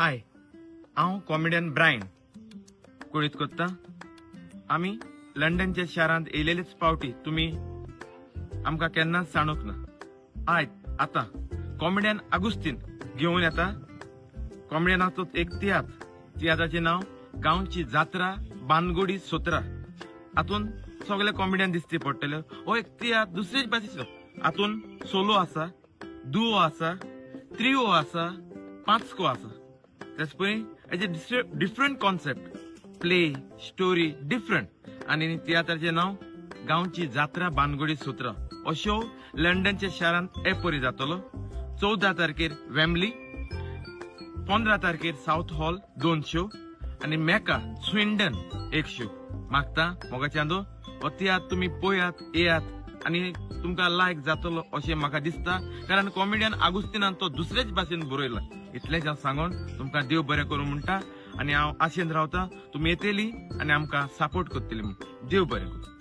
हाय, हांव comedian Brian कुळीत कोत्ता. आमी लंडनच्या शारांत येयलेलेच पावटी तुमी आमकां केन्नाच सांगूंक ना. आयज आतां कॉमेडियन आगुस्तीन घेवन येता. कॉमेडियनाचो एक तियात्राचें नांव गांवची जात्रा बानगोडी सोत्रा. हातून सगळे कॉमेडियन दिसचे पडटले. हो एक तियात्र दुसरेच भाशेचो. हातून सोलो आसा, दुओ आसा, त्रिओ आसा, पांचको आसा. तेच पळय हेजे different concept, play, story different. आनी तियात्राचें नांव गांवची जात्रा बानगोडी सोत्रा. हो शो लंडनच्या शारांत एपरी जातलो. 14 तारखेर वेम्बली, 15 तारखेर साउथ हॉल 2 शो आनी मेका स्विंडन 1 शो. मागता मोगाच्यादो हो तियात्र तुमी पळयात, येयात आनी तुमकां लायक जातलो अशें म्हाका दिसता. कारण कॉमेडियन आगुस्तिनान तो दुसरेच भाशेन बरयला. इतलेंच हांव सांगून तुमकां देव बरें करूं म्हणटा. आनी हांव आशेन रावता तुमी येतली आनी आमकां सपोर्ट करतली. देव बरें करूं.